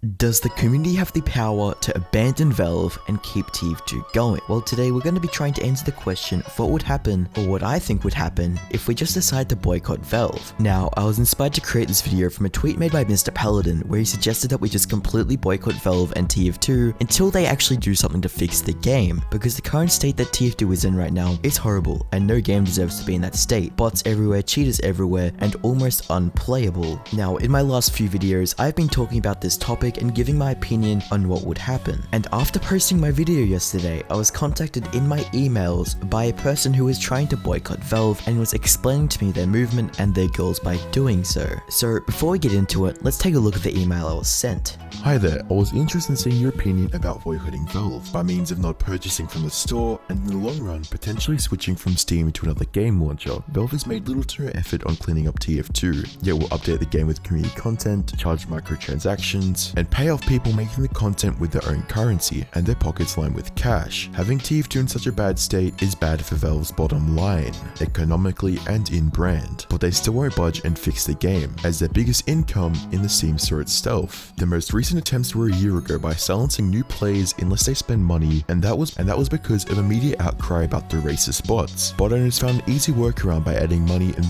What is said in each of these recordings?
Does the community have the power to abandon Valve and keep TF2 going? Well, today we're going to be trying to answer the question of what would happen, or what I think would happen, if we just decide to boycott Valve. Now, I was inspired to create this video from a tweet made by Mr. Paladin, where he suggested that we just completely boycott Valve and TF2 until they actually do something to fix the game, because the current state that TF2 is in right now is horrible, and no game deserves to be in that state. Bots everywhere, cheaters everywhere, and almost unplayable. Now, in my last few videos, I've been talking about this topic and giving my opinion on what would happen. And after posting my video yesterday, I was contacted in my emails by a person who was trying to boycott Valve and was explaining to me their movement and their goals by doing so. So before we get into it, let's take a look at the email I was sent. Hi there, I was interested in seeing your opinion about boycotting Valve by means of not purchasing from the store and in the long run potentially switching from Steam to another game launcher. Valve has made little to no effort on cleaning up TF2, yet will update the game with community content, charge microtransactions, and pay off people making the content with their own currency and their pockets lined with cash. Having TF2 in such a bad state is bad for Valve's bottom line, economically and in brand, but they still won't budge and fix the game, as their biggest income in the Steam store itself. The most recent attempts were a year ago by silencing new players unless they spend money, and that was because of immediate outcry about the racist bots. Bot owners found an easy workaround by adding money and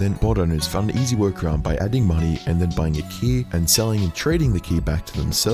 then buying a key and selling and trading the key back to themselves.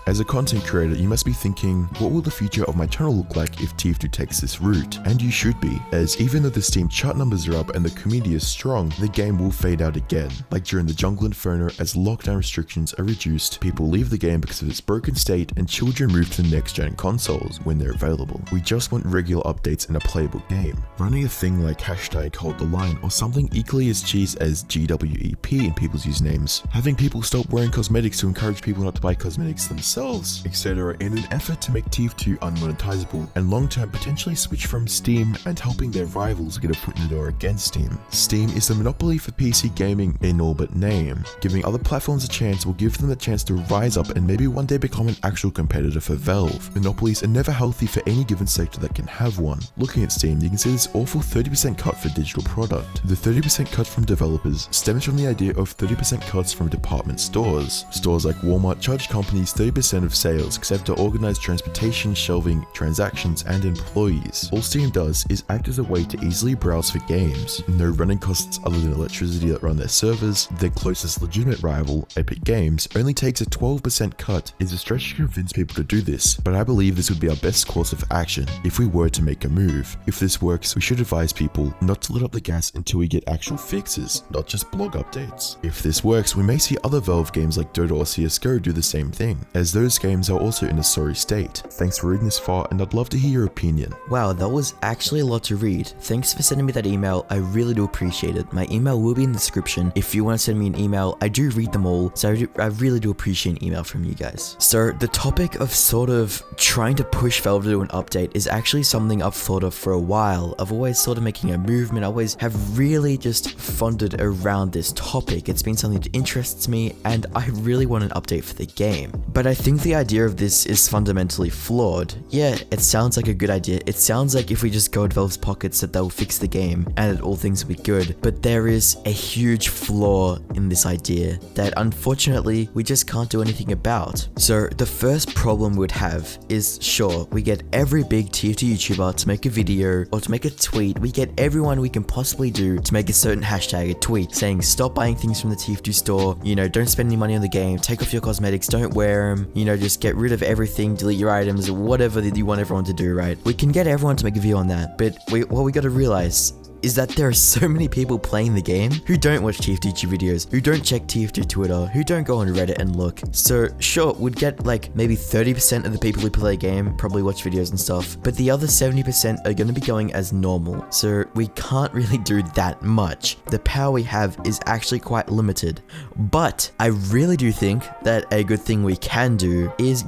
As a content creator, you must be thinking, what will the future of my channel look like if TF2 takes this route? And you should be, as even though the Steam chart numbers are up and the community is strong, the game will fade out again. Like during the Jungle Inferno, as lockdown restrictions are reduced, people leave the game because of its broken state and children move to the next gen consoles when they're available. We just want regular updates in a playable game. Running a thing like #HoldTheLine or something equally as cheese as GWEP in people's usernames. Having people stop wearing cosmetics to encourage people not to buy cosmetics themselves, etc. in an effort to make TF2 unmonetizable and long-term potentially switch from Steam, and helping their rivals get a foot in the door against Steam. Steam is the monopoly for PC gaming in all but name. Giving other platforms a chance will give them the chance to rise up and maybe one day become an actual competitor for Valve. Monopolies are never healthy for any given sector that can have one. Looking at Steam, you can see this awful 30% cut for digital product. The 30% cut from developers stems from the idea of 30% cuts from department stores. Stores like Walmart charge companies 30% of sales, except to organize transportation, shelving, transactions, and employees. All Steam does is act as a way to easily browse for games. No running costs other than electricity that run their servers. Their closest legitimate rival, Epic Games, only takes a 12% cut. It's a stretch to convince people to do this, but I believe this would be our best course of action if we were to make a move. If this works, we should advise people not to let up the gas until we get actual fixes, not just blog updates. If this works, we may see other Valve games like Dota or CSGO do the same thing, as those games are also in a sorry state. Thanks for reading this far, and I'd love to hear your opinion. Wow, that was actually a lot to read. Thanks for sending me that email, I really do appreciate it. My email will be in the description. If you want to send me an email, I do read them all, so I really do appreciate an email from you guys. So the topic of sort of trying to push Valve to do an update is actually something I've thought of for a while. I've always sort of making a movement, I always have really just funded around this topic. It's been something that interests me, and I really want an update for the game. But I think the idea of this is fundamentally flawed. Yeah, it sounds like a good idea. It sounds like if we just go to Valve's pockets that they'll fix the game and that all things will be good. But there is a huge flaw in this idea that unfortunately we just can't do anything about. So the first problem we'd have is, sure, we get every big TF2 YouTuber to make a video or to make a tweet. We get everyone we can possibly do to make a certain hashtag, a tweet, saying stop buying things from the TF2 store, you know, don't spend any money on the game, take off your cosmetics, don't wear them, you know, just get rid of everything, delete your items, whatever that you want everyone to do, right? We can get everyone to make a video on that, but what we gotta realize is that there are so many people playing the game who don't watch TF2 YouTube videos, who don't check TF2 Twitter, who don't go on Reddit and look. So sure, we'd get like maybe 30% of the people who play the game probably watch videos and stuff, but the other 70% are going to be going as normal. So we can't really do that much. The power we have is actually quite limited. But I really do think that a good thing we can do is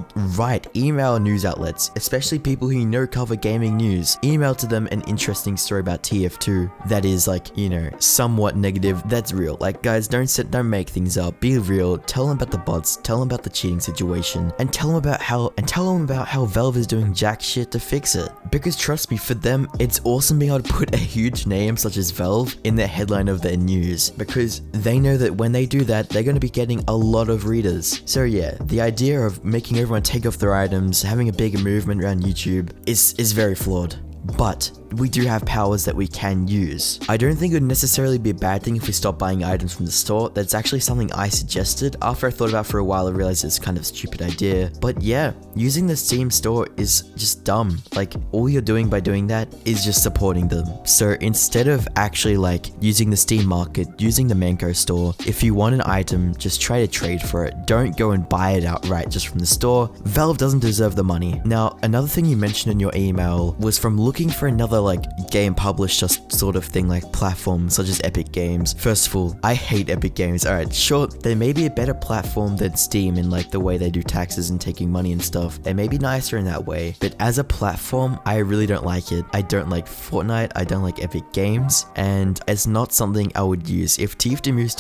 email news outlets, especially people who cover gaming news. Email to them an interesting story about TF2 TF2 that is like, you know, somewhat negative, that's real. Like, guys, don't make things up. Be real. Tell them about the bots. Tell them about the cheating situation, and tell them about how Valve is doing jack shit to fix it. Because trust me, for them, it's awesome being able to put a huge name such as Valve in the headline of their news, because they know that when they do that, they're going to be getting a lot of readers. So yeah, the idea of making everyone take off their items, having a bigger movement around YouTube is very flawed. But we do have powers that we can use. I don't think it would necessarily be a bad thing if we stop buying items from the store. That's actually something I suggested. After I thought about it for a while, I realized it's kind of a stupid idea. But yeah, using the Steam store is just dumb. Like, all you're doing by doing that is just supporting them. So instead of actually like using the Steam market, using the Manco store, if you want an item, just try to trade for it. Don't go and buy it outright just from the store. Valve doesn't deserve the money. Now, another thing you mentioned in your email was from looking for another like game publisher sort of thing, like platforms such as Epic Games. First of all, I hate Epic Games. Alright, sure, they may be a better platform than Steam in like the way they do taxes and taking money and stuff. They may be nicer in that way, but as a platform, I really don't like it. I don't like Fortnite, I don't like Epic Games, and it's not something I would use. If TF2 moved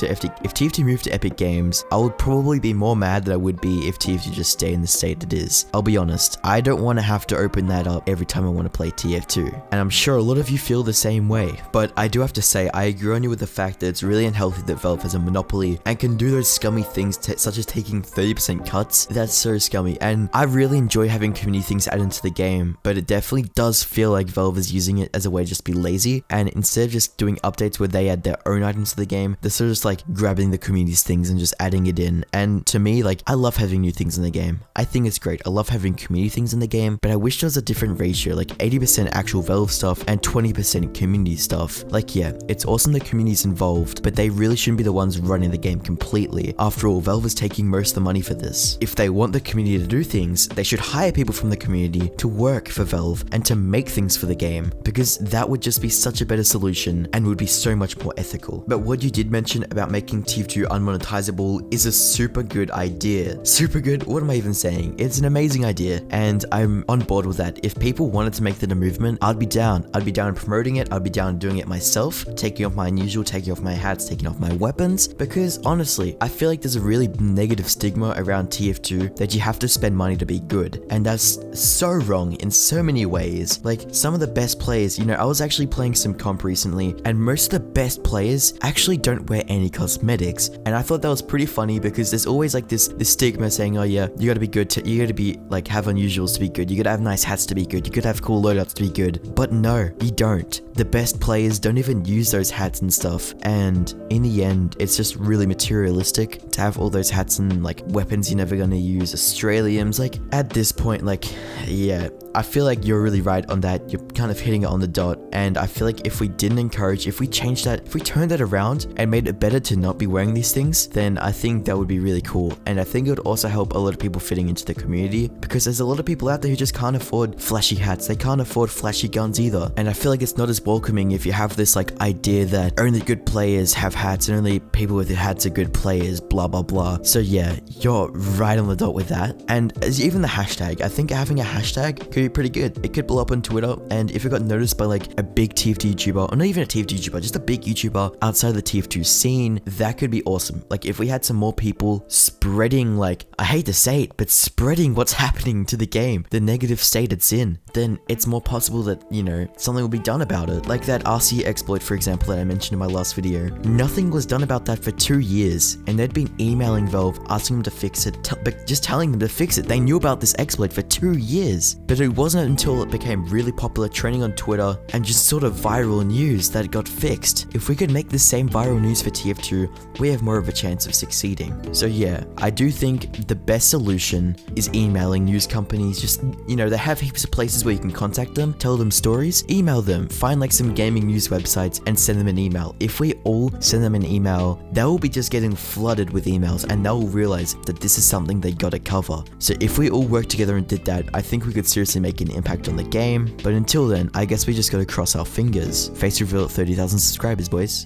to Epic Games, I would probably be more mad than I would be if TF2 just stay in the state it is. I'll be honest, I don't want to have to open that up every time I want to play TF2, and I'm sure a lot of you feel the same way. But I do have to say, I agree on you with the fact that it's really unhealthy that Valve has a monopoly and can do those scummy things such as taking 30% cuts. That's so scummy, and I really enjoy having community things added into the game, but it definitely does feel like Valve is using it as a way to just be lazy, and instead of just doing updates where they add their own items to the game, they're sort of just like grabbing the community's things and just adding it in. And to me, like, I love having new things in the game. I think it's great. I love having community things in the game, but I wish there was a different ratio, like 80% actual Valve stuff and 20% community stuff. Like, yeah, it's awesome the community's involved, but they really shouldn't be the ones running the game completely. After all, Valve is taking most of the money for this. If they want the community to do things, they should hire people from the community to work for Valve and to make things for the game, because that would just be such a better solution and would be so much more ethical. But what you did mention about making TF2 unmonetizable is a super good idea. Super good? What am I even saying? It's an amazing idea, and I'm on board with that. If people wanted to make that a movement, I'd be down. I'd be down promoting it. I'd be down doing it myself, taking off my unusual, taking off my hats, taking off my weapons, because honestly, I feel like there's a really negative stigma around TF2 that you have to spend money to be good, and that's so wrong in so many ways. Like, some of the best players, you know, I was actually playing some comp recently, and most of the best players actually don't wear any cosmetics, and I thought that was pretty funny because there's always like this stigma saying, oh yeah, you gotta be good you gotta be like, have unusuals to be good, you gotta have nice hats to be good, you could have cool loadouts to be good, but no, you don't. The best players don't even use those hats and stuff, and in the end, it's just really materialistic to have all those hats and like weapons you're never gonna use, Australians. Like, at this point, like, yeah, I feel like you're really right on that. You're kind of hitting it on the dot, and I feel like if we didn't encourage, if we changed that, if we turned that around and made it better to not be wearing these things, then I think that would be really cool. And I think it would also help a lot of people fitting into the community, because there's a lot of people out there who just can't afford flashy hats, they can't afford flashy guns either, and I feel like it's not as welcoming if you have this like idea that only good players have hats and only people with hats are good players, blah blah blah. So yeah, you're right on the dot with that. And even the hashtag, I think having a hashtag could be pretty good. It could blow up on Twitter, and if it got noticed by like a big TF2 YouTuber, or not even a TF2 YouTuber, just a big YouTuber outside the TF2 scene, that could be awesome. Like, if we had some more people spreading, like, I hate to say it, but spreading what's happening to the game, the negative state it's in, then it's more possible that, you know, something will be done about it. Like that RC exploit, for example, that I mentioned in my last video. Nothing was done about that for 2 years, and they'd been emailing Valve, asking them to fix it, but just telling them to fix it. They knew about this exploit for 2 years, but it wasn't until it became really popular, trending on Twitter, and just sort of viral news that it got fixed. If we could make the same viral news for TF2, we have more of a chance of succeeding. So yeah, I do think the best solution is emailing news companies. Just, you know, they have heaps of places where you can contact them, tell them stories, email them, find like some gaming news websites and send them an email. If we all send them an email, they will be just getting flooded with emails, and they'll realize that this is something they gotta cover. So if we all worked together and did that, I think we could seriously make an impact on the game. But until then, I guess we just gotta cross our fingers. Face reveal at 30,000 subscribers, boys.